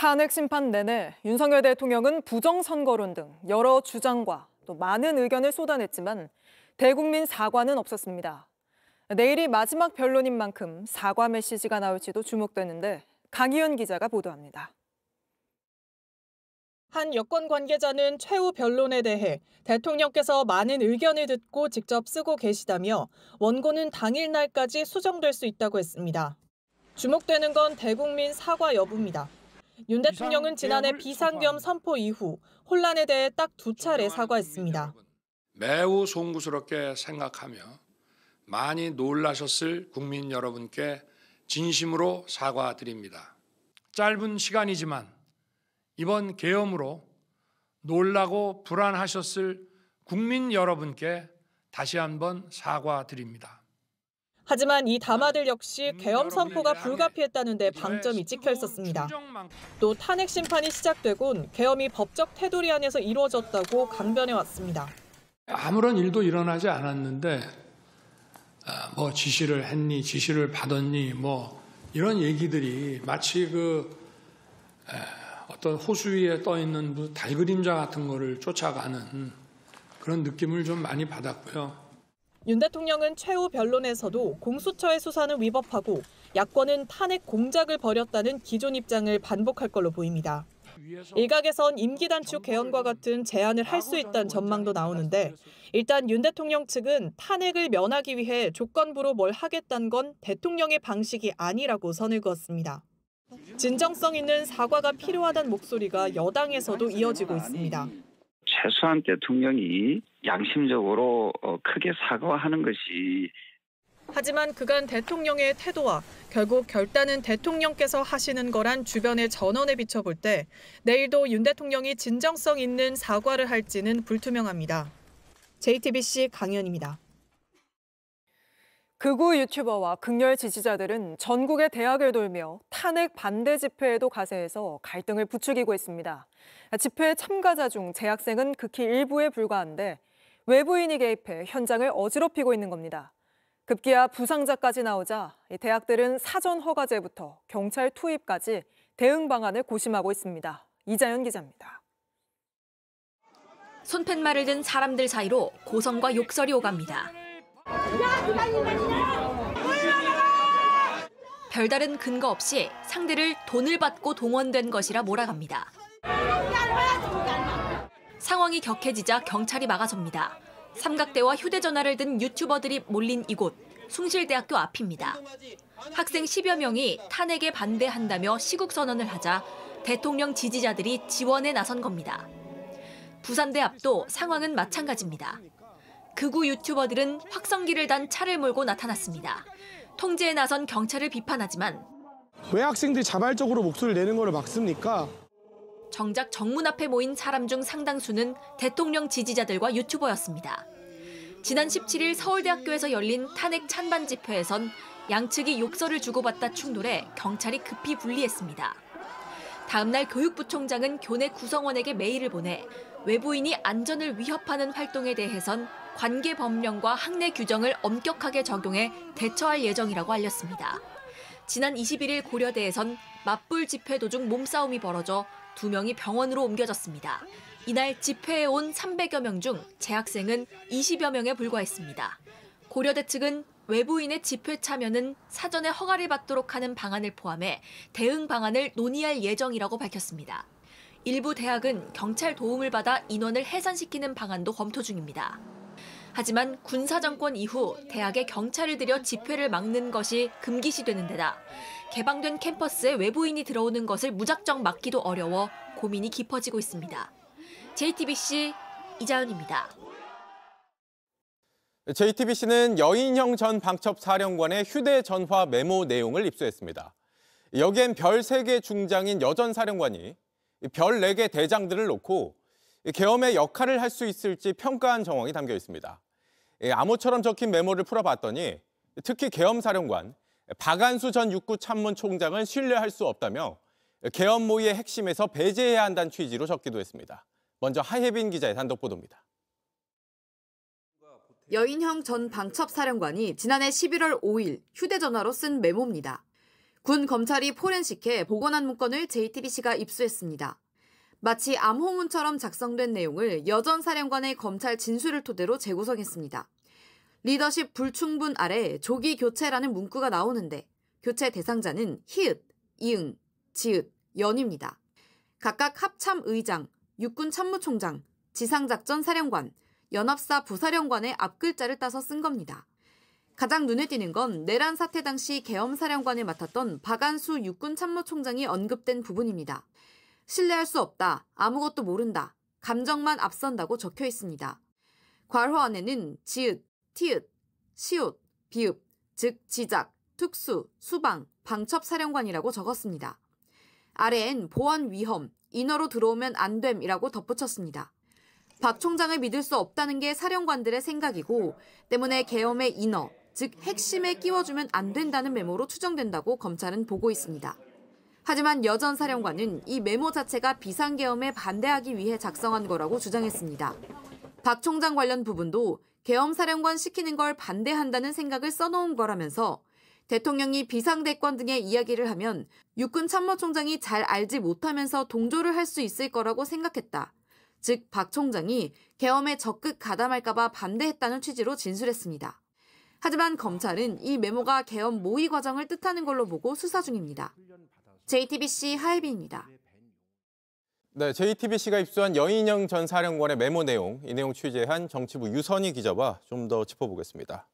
탄핵 심판 내내 윤석열 대통령은 부정선거론 등 여러 주장과 또 많은 의견을 쏟아냈지만 대국민 사과는 없었습니다. 내일이 마지막 변론인 만큼 사과 메시지가 나올지도 주목되는데 강희연 기자가 보도합니다. 한 여권 관계자는 최후 변론에 대해 대통령께서 많은 의견을 듣고 직접 쓰고 계시다며 원고는 당일날까지 수정될 수 있다고 했습니다. 주목되는 건 대국민 사과 여부입니다. 윤 대통령은 지난해 비상겸 선포 이후 혼란에 대해 딱 2차례 사과했습니다. 매우 송구스럽게 생각하며 많이 놀라셨을 국민 여러분께 진심으로 사과드립니다. 짧은 시간이지만 이번 계엄으로 놀라고 불안하셨을 국민 여러분께 다시 한번 사과드립니다. 하지만 이 담화들 역시 계엄 선포가 불가피했다는 데 방점이 찍혀 있었습니다. 또 탄핵 심판이 시작되곤 계엄이 법적 테두리 안에서 이루어졌다고 강변해왔습니다. 아무런 일도 일어나지 않았는데 뭐 지시를 했니, 지시를 받았니, 뭐 이런 얘기들이 마치 어떤 호수 위에 떠 있는 달그림자 같은 거를 쫓아가는 그런 느낌을 좀 많이 받았고요. 윤 대통령은 최후 변론에서도 공수처의 수사는 위법하고 야권은 탄핵 공작을 벌였다는 기존 입장을 반복할 걸로 보입니다. 일각에선 임기 단축 개헌과 같은 제안을 할 수 있다는 전망도 나오는데 일단 윤 대통령 측은 탄핵을 면하기 위해 조건부로 뭘 하겠다는 건 대통령의 방식이 아니라고 선을 그었습니다. 진정성 있는 사과가 필요하다는 목소리가 여당에서도 이어지고 있습니다. 최소한 대통령이 양심적으로 크게 사과하는 것이. 하지만 그간 대통령의 태도와 결국 결단은 대통령께서 하시는 거란 주변의 전언에 비춰볼 때 내일도 윤 대통령이 진정성 있는 사과를 할지는 불투명합니다. JTBC 강희연입니다. 극우 유튜버와 극렬 지지자들은 전국의 대학을 돌며 탄핵 반대 집회에도 가세해서 갈등을 부추기고 있습니다. 집회 참가자 중 재학생은 극히 일부에 불과한데 외부인이 개입해 현장을 어지럽히고 있는 겁니다. 급기야 부상자까지 나오자 대학들은 사전 허가제부터 경찰 투입까지 대응 방안을 고심하고 있습니다. 이자연 기자입니다. 손팻말을 든 사람들 사이로 고성과 욕설이 오갑니다. 별다른 근거 없이 상대를 돈을 받고 동원된 것이라 몰아갑니다. 상황이 격해지자 경찰이 막아섭니다. 삼각대와 휴대전화를 든 유튜버들이 몰린 이곳, 숭실대학교 앞입니다. 학생 10여 명이 탄핵에 반대한다며 시국선언을 하자 대통령 지지자들이 지원에 나선 겁니다. 부산대 앞도 상황은 마찬가지입니다. 극우 유튜버들은 확성기를 단 차를 몰고 나타났습니다. 통제에 나선 경찰을 비판하지만 왜 학생들이 자발적으로 목소리를 내는 걸 막습니까? 정작 정문 앞에 모인 사람 중 상당수는 대통령 지지자들과 유튜버였습니다. 지난 17일 서울대학교에서 열린 탄핵 찬반 집회에선 양측이 욕설을 주고받다 충돌해 경찰이 급히 분리했습니다. 다음 날 교육부총장은 교내 구성원에게 메일을 보내 외부인이 안전을 위협하는 활동에 대해선 관계법령과 학내 규정을 엄격하게 적용해 대처할 예정이라고 알렸습니다. 지난 21일 고려대에선 맞불 집회 도중 몸싸움이 벌어져 2명이 병원으로 옮겨졌습니다. 이날 집회에 온 300여 명 중 재학생은 20여 명에 불과했습니다. 고려대 측은 외부인의 집회 참여는 사전에 허가를 받도록 하는 방안을 포함해 대응 방안을 논의할 예정이라고 밝혔습니다. 일부 대학은 경찰 도움을 받아 인원을 해산시키는 방안도 검토 중입니다. 하지만 군사정권 이후 대학에 경찰을 들여 집회를 막는 것이 금기시되는 데다 개방된 캠퍼스에 외부인이 들어오는 것을 무작정 막기도 어려워 고민이 깊어지고 있습니다. JTBC 이자연입니다. JTBC는 여인형 전 방첩사령관의 휴대전화 메모 내용을 입수했습니다. 여기엔 별 3개 중장인 여전 사령관이 별 4개 대장들을 놓고 계엄의 역할을 할 수 있을지 평가한 정황이 담겨 있습니다. 암호처럼 적힌 메모를 풀어봤더니 특히 계엄사령관 박안수 전 육구참모총장은 신뢰할 수 없다며 계엄 모의의 핵심에서 배제해야 한다는 취지로 적기도 했습니다. 먼저 하혜빈 기자의 단독 보도입니다. 여인형 전 방첩사령관이 지난해 11월 5일 휴대전화로 쓴 메모입니다. 군 검찰이 포렌식해 복원한 문건을 JTBC가 입수했습니다. 마치 암호문처럼 작성된 내용을 여 전 사령관의 검찰 진술을 토대로 재구성했습니다. 리더십 불충분 아래 조기 교체라는 문구가 나오는데 교체 대상자는 히읗, 이응, 지읒, 연입니다. 각각 합참의장, 육군참모총장, 지상작전사령관, 연합사 부사령관의 앞글자를 따서 쓴 겁니다. 가장 눈에 띄는 건 내란 사태 당시 계엄사령관을 맡았던 박안수 육군참모총장이 언급된 부분입니다. 신뢰할 수 없다, 아무것도 모른다, 감정만 앞선다고 적혀 있습니다. 괄호 안에는 지읒, 티읒, 시옷, 비읍, 즉 지작, 특수, 수방, 방첩사령관이라고 적었습니다. 아래엔 보안 위험, 인허로 들어오면 안 됨이라고 덧붙였습니다. 박 총장을 믿을 수 없다는 게 사령관들의 생각이고 때문에 계엄의 인허, 즉 핵심에 끼워주면 안 된다는 메모로 추정된다고 검찰은 보고 있습니다. 하지만 여 전 사령관은 이 메모 자체가 비상계엄에 반대하기 위해 작성한 거라고 주장했습니다. 박 총장 관련 부분도 계엄사령관 시키는 걸 반대한다는 생각을 써놓은 거라면서 대통령이 비상대권 등의 이야기를 하면 육군 참모총장이 잘 알지 못하면서 동조를 할 수 있을 거라고 생각했다. 즉 박 총장이 계엄에 적극 가담할까 봐 반대했다는 취지로 진술했습니다. 하지만 검찰은 이 메모가 계엄 모의 과정을 뜻하는 걸로 보고 수사 중입니다. JTBC 하예빈입니다. 네, JTBC가 입수한 여인영 전 사령관의 메모 내용, 이 내용 취재한 정치부 유선희 기자와 좀 더 짚어보겠습니다.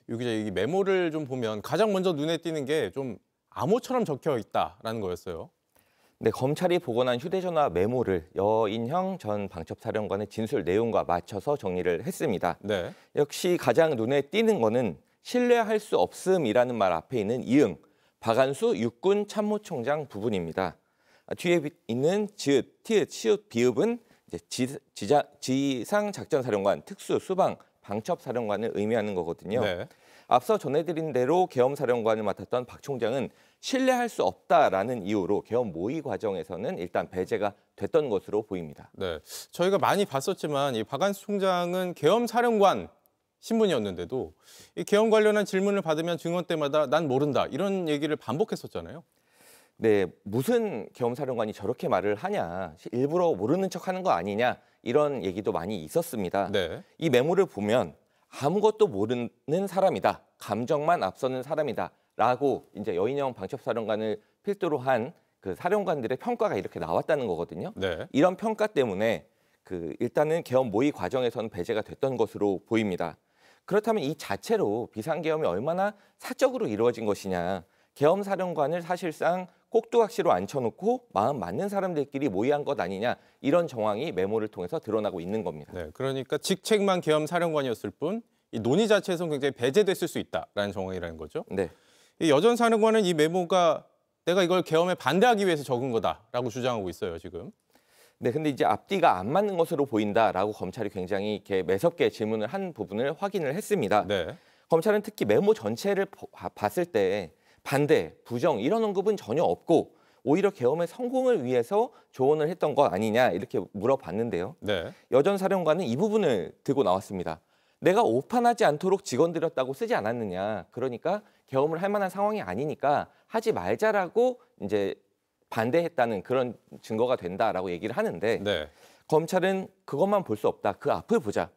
유 기자, 이 메모를 좀 보면 가장 먼저 눈에 띄는 게 좀 암호처럼 적혀 있다라는 거였어요. 네, 검찰이 복원한 휴대전화 메모를 여인형 전 방첩사령관의 진술 내용과 맞춰서 정리를 했습니다. 네. 역시 가장 눈에 띄는 거는 신뢰할 수 없음이라는 말 앞에 있는 이응, 박안수 육군 참모총장 부분입니다. 뒤에 있는 지읒, 티읒, 시읒, 비읍은 이제 지상작전사령관, 특수, 수방, 방첩사령관을 의미하는 거거든요. 네. 앞서 전해드린 대로 계엄사령관을 맡았던 박 총장은 신뢰할 수 없다라는 이유로 계엄 모의 과정에서는 일단 배제가 됐던 것으로 보입니다. 네, 저희가 많이 봤었지만 이 박안수 총장은 계엄사령관 신분이었는데도 이 계엄 관련한 질문을 받으면 증언 때마다 난 모른다 이런 얘기를 반복했었잖아요. 네, 무슨 계엄사령관이 저렇게 말을 하냐, 일부러 모르는 척하는 거 아니냐 이런 얘기도 많이 있었습니다. 네. 이 메모를 보면 아무것도 모르는 사람이다, 감정만 앞서는 사람이다 라고 이제 여인영 방첩사령관을 필두로 한 그 사령관들의 평가가 이렇게 나왔다는 거거든요. 네. 이런 평가 때문에 일단은 계엄 모의 과정에서는 배제가 됐던 것으로 보입니다. 그렇다면 이 자체로 비상계엄이 얼마나 사적으로 이루어진 것이냐, 계엄사령관을 사실상 꼭두각시로 앉혀놓고 마음 맞는 사람들끼리 모의한 것 아니냐, 이런 정황이 메모를 통해서 드러나고 있는 겁니다. 네, 그러니까 직책만 계엄사령관이었을 뿐 이 논의 자체에서는 굉장히 배제됐을 수 있다라는 정황이라는 거죠. 네. 이 여 전 사령관은 이 메모가 내가 이걸 계엄에 반대하기 위해서 적은 거다라고 주장하고 있어요, 지금. 네, 근데 이제 앞뒤가 안 맞는 것으로 보인다라고 검찰이 굉장히 이렇게 매섭게 질문을 한 부분을 확인을 했습니다. 네. 검찰은 특히 메모 전체를 봤을 때 반대, 부정 이런 언급은 전혀 없고 오히려 계엄의 성공을 위해서 조언을 했던 것 아니냐 이렇게 물어봤는데요. 네. 여 전 사령관은 이 부분을 들고 나왔습니다. 내가 오판하지 않도록 직언드렸다고 쓰지 않았느냐. 그러니까 계엄을 할 만한 상황이 아니니까 하지 말자라고 이제 반대했다는 그런 증거가 된다라고 얘기를 하는데 네. 검찰은 그것만 볼 수 없다. 그 앞을 보자.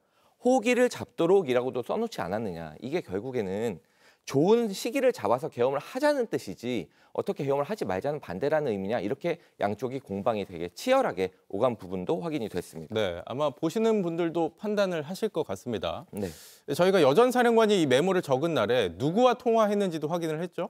호기를 잡도록이라고도 써놓지 않았느냐. 이게 결국에는 좋은 시기를 잡아서 계엄을 하자는 뜻이지 어떻게 계엄을 하지 말자는 반대라는 의미냐, 이렇게 양쪽이 공방이 되게 치열하게 오간 부분도 확인이 됐습니다. 네, 아마 보시는 분들도 판단을 하실 것 같습니다. 네. 저희가 여 전 사령관이 이 메모를 적은 날에 누구와 통화했는지도 확인을 했죠.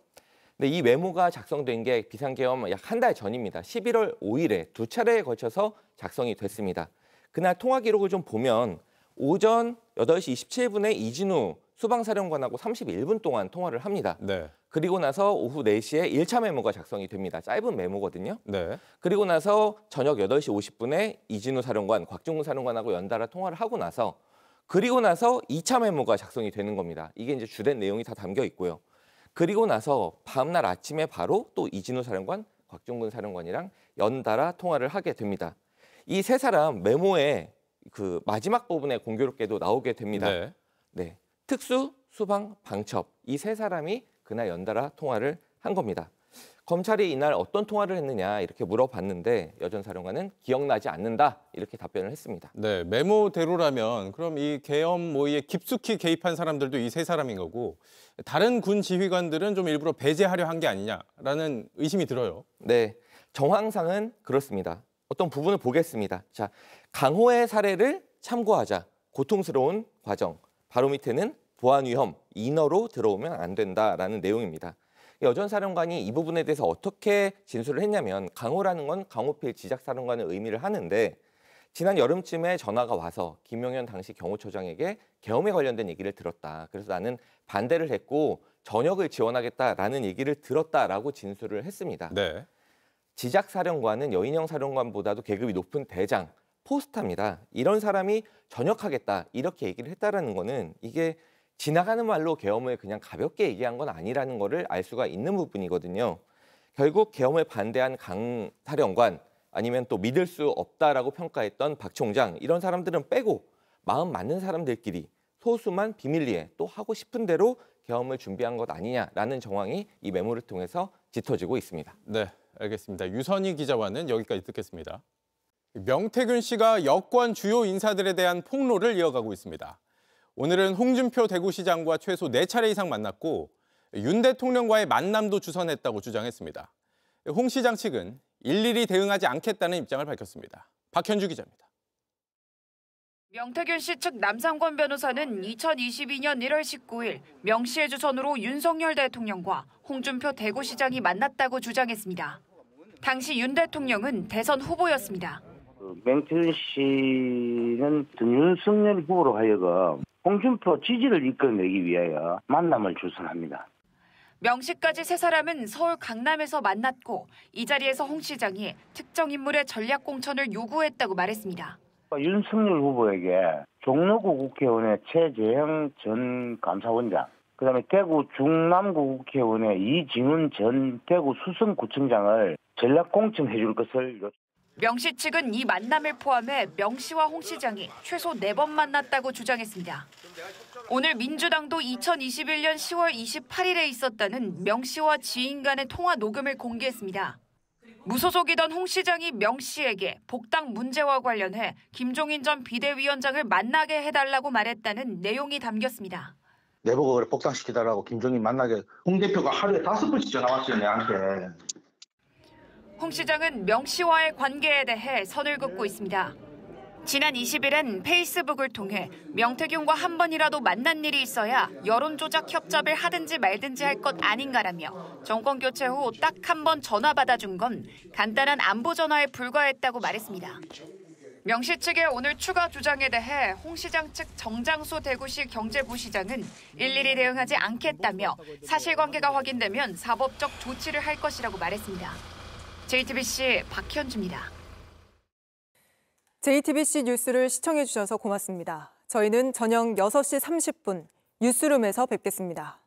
네, 이 메모가 작성된 게 비상계엄 약 한 달 전입니다. 11월 5일에 두 차례에 걸쳐서 작성이 됐습니다. 그날 통화 기록을 좀 보면 오전 8시 27분에 이진우 수방사령관하고 31분 동안 통화를 합니다. 네. 그리고 나서 오후 4시에 1차 메모가 작성이 됩니다. 짧은 메모거든요. 네. 그리고 나서 저녁 8시 50분에 이진우 사령관, 곽종근 사령관하고 연달아 통화를 하고 나서 그리고 나서 2차 메모가 작성이 되는 겁니다. 이게 이제 주된 내용이 다 담겨 있고요. 그리고 나서 다음날 아침에 바로 또 이진우 사령관, 곽종근 사령관이랑 연달아 통화를 하게 됩니다. 이 세 사람 메모에 그 마지막 부분에 공교롭게도 나오게 됩니다. 네. 네. 특수, 수방, 방첩 이 세 사람이 그날 연달아 통화를 한 겁니다. 검찰이 이날 어떤 통화를 했느냐 이렇게 물어봤는데 여 전 사령관은 기억나지 않는다 이렇게 답변을 했습니다. 네, 메모대로라면 그럼 이 계엄 모의에 깊숙이 개입한 사람들도 이 세 사람인 거고 다른 군 지휘관들은 좀 일부러 배제하려 한 게 아니냐라는 의심이 들어요. 네, 정황상은 그렇습니다. 어떤 부분을 보겠습니다. 자, 강호의 사례를 참고하자. 고통스러운 과정. 바로 밑에는 보안 위험, 인허로 들어오면 안 된다라는 내용입니다. 여 전 사령관이 이 부분에 대해서 어떻게 진술을 했냐면 강호라는 건 강호필 지작사령관의 의미를 하는데 지난 여름쯤에 전화가 와서 김용현 당시 경호처장에게 계엄에 관련된 얘기를 들었다. 그래서 나는 반대를 했고 전역을 지원하겠다라는 얘기를 들었다라고 진술을 했습니다. 네. 지작사령관은 여인형 사령관보다도 계급이 높은 대장, 포스타입니다. 이런 사람이 전역하겠다 이렇게 얘기를 했다라는 거는 이게 지나가는 말로 계엄을 그냥 가볍게 얘기한 건 아니라는 거를 알 수가 있는 부분이거든요. 결국 계엄을 반대한 강 사령관 아니면 또 믿을 수 없다라고 평가했던 박 총장 이런 사람들은 빼고 마음 맞는 사람들끼리 소수만 비밀리에 또 하고 싶은 대로 계엄을 준비한 것 아니냐라는 정황이 이 메모를 통해서 짙어지고 있습니다. 네, 알겠습니다. 유선희 기자와는 여기까지 듣겠습니다. 명태균 씨가 여권 주요 인사들에 대한 폭로를 이어가고 있습니다. 오늘은 홍준표 대구시장과 최소 4차례 이상 만났고 윤 대통령과의 만남도 주선했다고 주장했습니다. 홍 시장 측은 일일이 대응하지 않겠다는 입장을 밝혔습니다. 박현주 기자입니다. 명태균 씨 측 남상권 변호사는 2022년 1월 19일 명 씨의 주선으로 윤석열 대통령과 홍준표 대구시장이 만났다고 주장했습니다. 당시 윤 대통령은 대선 후보였습니다. 명태균 씨는 윤석열 후보로 하여금 홍준표 지지를 이끌어내기 위하여 만남을 주선합니다. 명 씨까지 세 사람은 서울 강남에서 만났고 이 자리에서 홍 시장이 특정 인물의 전략 공천을 요구했다고 말했습니다. 윤석열 후보에게 종로구 국회의원의 최재형 전 감사원장, 그다음에 대구 중남구 국회의원의 이진훈 전 대구 수성구청장을 전략 공천해 줄 것을 요청. 명 씨 측은 이 만남을 포함해 명 씨와 홍 시장이 최소 4번 만났다고 주장했습니다. 오늘 민주당도 2021년 10월 28일에 있었다는 명 씨와 지인 간의 통화 녹음을 공개했습니다. 무소속이던 홍 시장이 명 씨에게 복당 문제와 관련해 김종인 전 비대위원장을 만나게 해달라고 말했다는 내용이 담겼습니다. 내보고 복당시키달라고 김종인 만나게 홍 대표가 하루에 5번씩 전화 왔어요, 내한테. 홍 시장은 명 씨와의 관계에 대해 선을 긋고 있습니다. 지난 20일엔 페이스북을 통해 명태균과 한 번이라도 만난 일이 있어야 여론조작 협잡을 하든지 말든지 할 것 아닌가라며 정권 교체 후 딱 한 번 전화 받아준 건 간단한 안보 전화에 불과했다고 말했습니다. 명 씨 측의 오늘 추가 주장에 대해 홍 시장 측 정장수 대구시 경제부시장은 일일이 대응하지 않겠다며 사실관계가 확인되면 사법적 조치를 할 것이라고 말했습니다. JTBC 박현주입니다. JTBC 뉴스를 시청해주셔서 고맙습니다. 저희는 저녁 6시 30분 뉴스룸에서 뵙겠습니다.